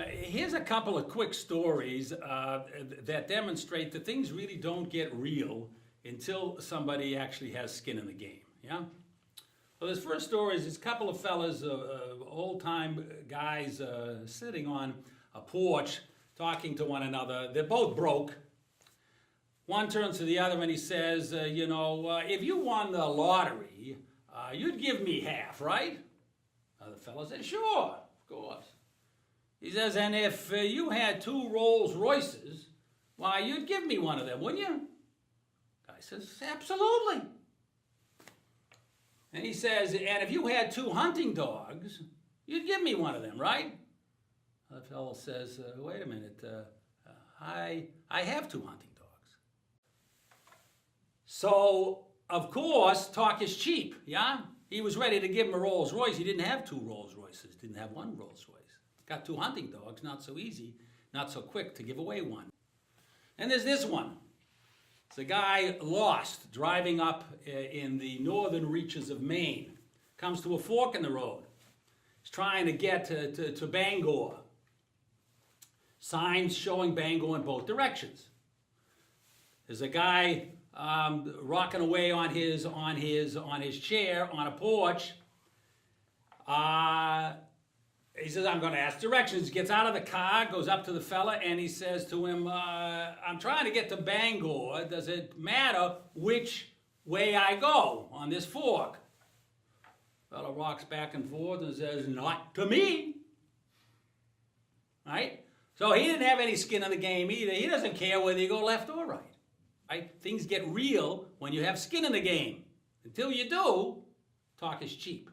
Here's a couple of quick stories that demonstrate that things really don't get real until somebody actually has skin in the game. Yeah. Well, this first story is this couple of fellas, old-time guys, sitting on a porch talking to one another. They're both broke. One turns to the other and he says, if you won the lottery, you'd give me half, right? The fellow says, sure, of course. He says, and if you had 2 Rolls Royces, why, you'd give me one of them, wouldn't you? Guy says, absolutely. And he says, and if you had 2 hunting dogs, you'd give me one of them, right? The fellow says, wait a minute, I have 2 hunting dogs. So, of course, talk is cheap, yeah? He was ready to give him a Rolls Royce. He didn't have 2 Rolls Royces, didn't have 1 Rolls Royce. Got 2 hunting dogs, not so easy, not so quick to give away one. And there's this one. It's a guy lost driving up in the northern reaches of Maine. Comes to a fork in the road. He's trying to get to Bangor. Signs showing Bangor in both directions. There's a guy rocking away on his chair on a porch. He says, I'm going to ask directions. Gets out of the car, goes up to the fella, and he says to him, I'm trying to get to Bangor. Does it matter which way I go on this fork? Fella rocks back and forth and says, not to me. Right? So he didn't have any skin in the game either. He doesn't care whether you go left or right. Right? Things get real when you have skin in the game. Until you do, talk is cheap.